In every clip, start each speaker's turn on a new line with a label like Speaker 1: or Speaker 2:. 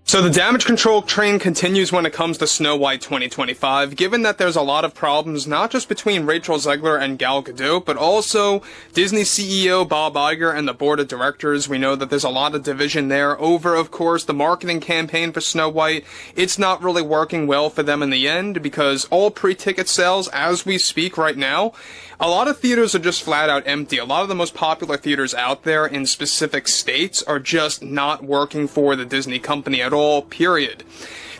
Speaker 1: So the damage control train continues when it comes to Snow White 2025, given that there's a lot of problems not just between Rachel Zegler and Gal Gadot, but also Disney CEO Bob Iger and the board of directors. We know that there's a lot of division there over, of course, the marketing campaign for Snow White. It's not really working well for them in the end because all pre-ticket sales, as we speak right now, a lot of theaters are just flat out empty. A lot of the most popular theaters out there in specific states are just not working for the Disney company at all, period.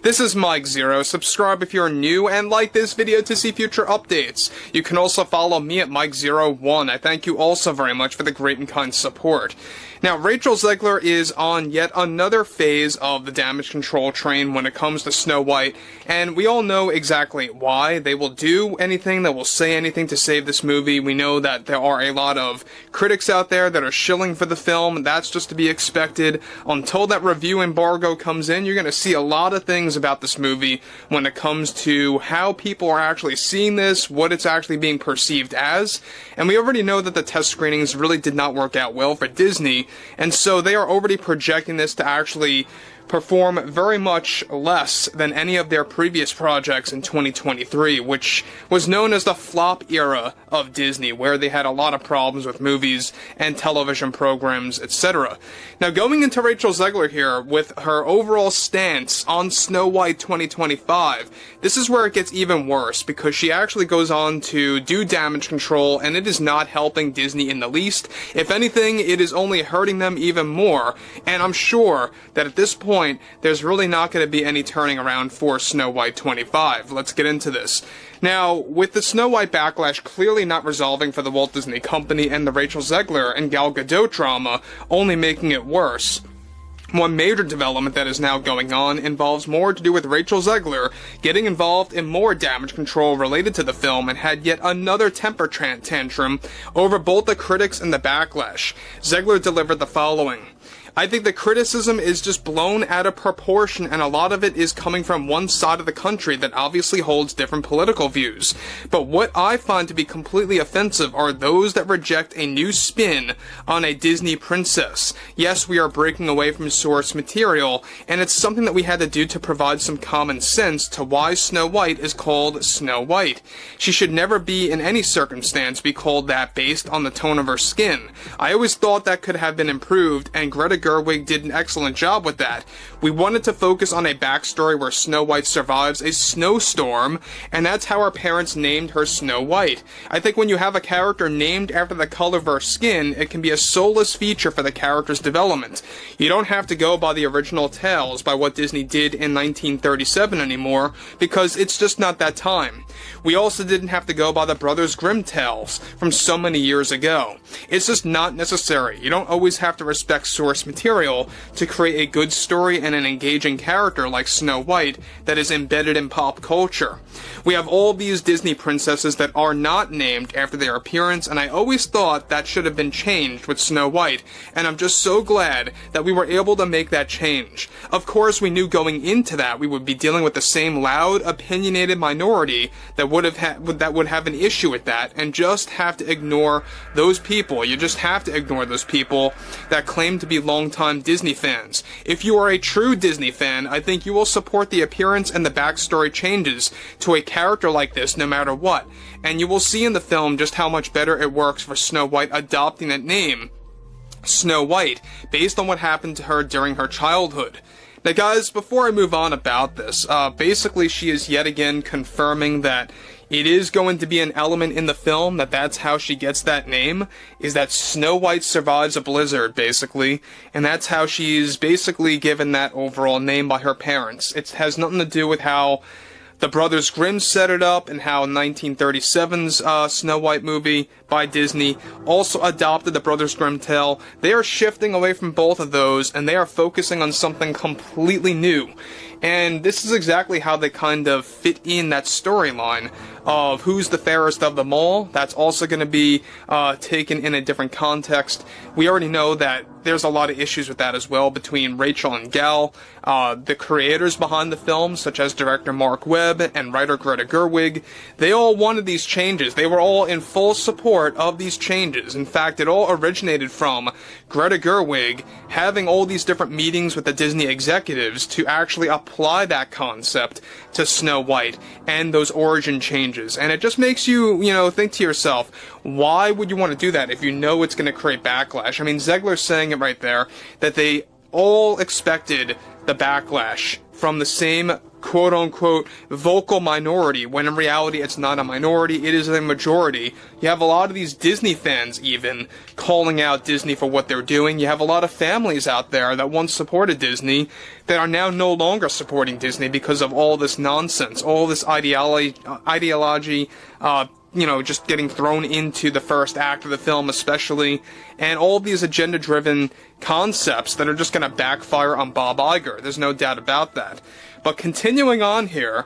Speaker 1: This is Mike Zero. Subscribe if you're new and like this video to see future updates. You can also follow me at Mike01. I thank you also very much for the great and kind support. Now, Rachel Zegler is on yet another phase of the damage control train when it comes to Snow White, and we all know exactly why. They will do anything, they will say anything to save this movie. We know that there are a lot of critics out there that are shilling for the film. That's just to be expected. Until that review embargo comes in, you're going to see a lot of things about this movie when it comes to how people are actually seeing this, what it's actually being perceived as, and we already know that the test screenings really did not work out well for Disney. And so they are already projecting this to actually perform very much less than any of their previous projects in 2023, which was known as the flop era of Disney, where they had a lot of problems with movies and television programs, etc. Now, going into Rachel Zegler here with her overall stance on Snow White 2025, this is where it gets even worse, because she actually goes on to do damage control, and it is not helping Disney in the least. If anything, it is only hurting them even more, and I'm sure that at this point, there's really not going to be any turning around for Snow White 25. Let's get into this. Now, with the Snow White backlash clearly not resolving for the Walt Disney Company and the Rachel Zegler and Gal Gadot drama only making it worse, one major development that is now going on involves more to do with Rachel Zegler getting involved in more damage control related to the film and had yet another temper tantrum over both the critics and the backlash. Zegler delivered the following: I think the criticism is just blown out of proportion, and a lot of it is coming from one side of the country that obviously holds different political views. But what I find to be completely offensive are those that reject a new spin on a Disney princess. Yes, we are breaking away from source material, and it's something that we had to do to provide some common sense to why Snow White is called Snow White. She should never be in any circumstance be called that based on the tone of her skin. I always thought that could have been improved, and Greta Gerwig did an excellent job with that. We wanted to focus on a backstory where Snow White survives a snowstorm, and that's how her parents named her Snow White. I think when you have a character named after the color of her skin, it can be a soulless feature for the character's development. You don't have to go by the original tales, by what Disney did in 1937 anymore, because it's just not that time. We also didn't have to go by the Brothers Grimm tales from so many years ago. It's just not necessary. You don't always have to respect source material to create a good story and an engaging character like Snow White that is embedded in pop culture. We have all these Disney princesses that are not named after their appearance, and I always thought that should have been changed with Snow White, and I'm just so glad that we were able to make that change. Of course, we knew going into that we would be dealing with the same loud, opinionated minority that would have an issue with that, and just have to ignore those people. You just have to ignore those people that claim to be longtime Disney fans. If you are a true Disney fan, I think you will support the appearance and the backstory changes to a character like this no matter what, and you will see in the film just how much better it works for Snow White adopting that name, Snow White, based on what happened to her during her childhood. Now guys, before I move on about this, basically she is yet again confirming that it is going to be an element in the film, that's how she gets that name, is that Snow White survives a blizzard, basically, and that's how she's basically given that overall name by her parents. It has nothing to do with how the Brothers Grimm set it up, and how 1937's Snow White movie by Disney also adopted the Brothers Grimm tale. They are shifting away from both of those, and they are focusing on something completely new. And this is exactly how they kind of fit in that storyline of who's the fairest of them all. That's also going to be taken in a different context. We already know that there's a lot of issues with that as well between Rachel and Gal. The creators behind the film, such as director Mark Webb and writer Greta Gerwig, they all wanted these changes. They were all in full support of these changes. In fact, it all originated from Greta Gerwig having all these different meetings with the Disney executives to actually apply that concept to Snow White and those origin changes. And it just makes you, think to yourself, why would you want to do that if you know it's going to create backlash? I mean, Zegler's saying it right there, that they all expected the backlash from the same quote-unquote vocal minority, when in reality it's not a minority, it is a majority. You have a lot of these Disney fans even calling out Disney for what they're doing. You have a lot of families out there that once supported Disney that are now no longer supporting Disney because of all this nonsense, all this ideology, just getting thrown into the first act of the film especially, and all these agenda-driven concepts that are just going to backfire on Bob Iger. There's no doubt about that. But continuing on here,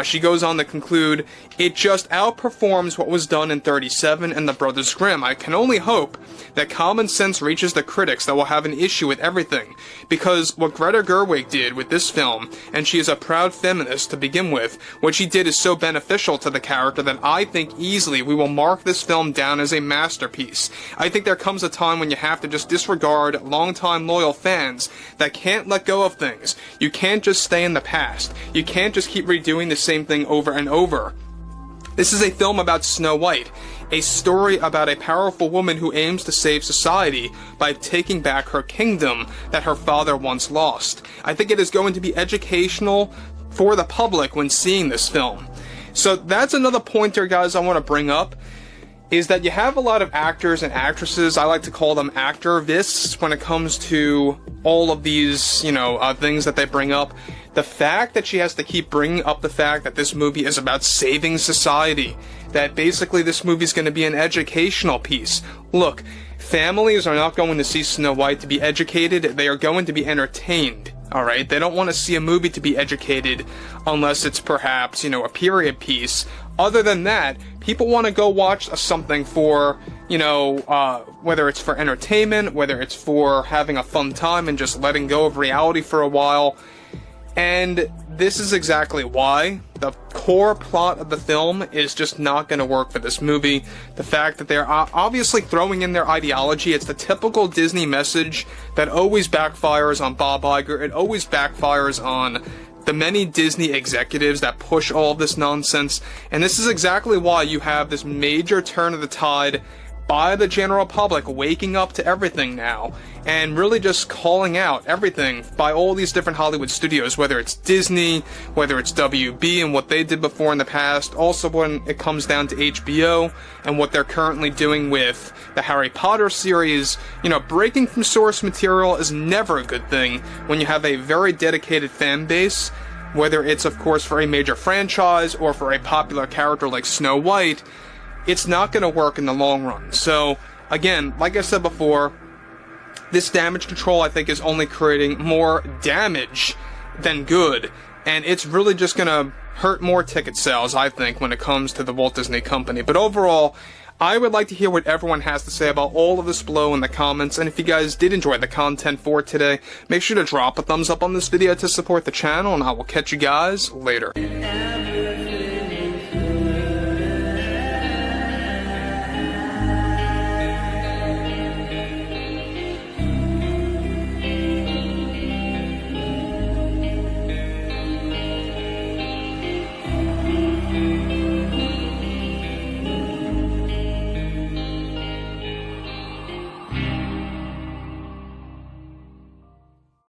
Speaker 1: she goes on to conclude, it just outperforms what was done in 37 and The Brothers Grimm. I can only hope that common sense reaches the critics that will have an issue with everything. Because what Greta Gerwig did with this film, and she is a proud feminist to begin with, what she did is so beneficial to the character that I think easily we will mark this film down as a masterpiece. I think there comes a time when you have to just disregard longtime loyal fans that can't let go of things. You can't just stay in the past. You can't just keep redoing the same thing over and over. This is a film about Snow White, a story about a powerful woman who aims to save society by taking back her kingdom that her father once lost. I think it is going to be educational for the public when seeing this film. So that's another pointer, guys, I want to bring up, is that you have a lot of actors and actresses, I like to call them activists, when it comes to all of these, things that they bring up. The fact that she has to keep bringing up the fact that this movie is about saving society, that basically this movie is going to be an educational piece. Look, families are not going to see Snow White to be educated, they are going to be entertained. Alright, they don't want to see a movie to be educated unless it's perhaps, a period piece. Other than that, people want to go watch something for, whether it's for entertainment, whether it's for having a fun time and just letting go of reality for a while. And this is exactly why the core plot of the film is just not going to work for this movie. The fact that they're obviously throwing in their ideology, it's the typical Disney message that always backfires on Bob Iger. It always backfires on the many Disney executives that push all of this nonsense. And this is exactly why you have this major turn of the tide by the general public waking up to everything now and really just calling out everything by all these different Hollywood studios, whether it's Disney, whether it's WB and what they did before in the past, also when it comes down to HBO and what they're currently doing with the Harry Potter series. Breaking from source material is never a good thing when you have a very dedicated fan base, whether it's of course for a major franchise or for a popular character like Snow White. It's not going to work in the long run. So, again, like I said before, this damage control I think is only creating more damage than good, and it's really just going to hurt more ticket sales, I think, when it comes to the Walt Disney Company. But overall, I would like to hear what everyone has to say about all of this below in the comments, and if you guys did enjoy the content for today, make sure to drop a thumbs up on this video to support the channel, and I will catch you guys later.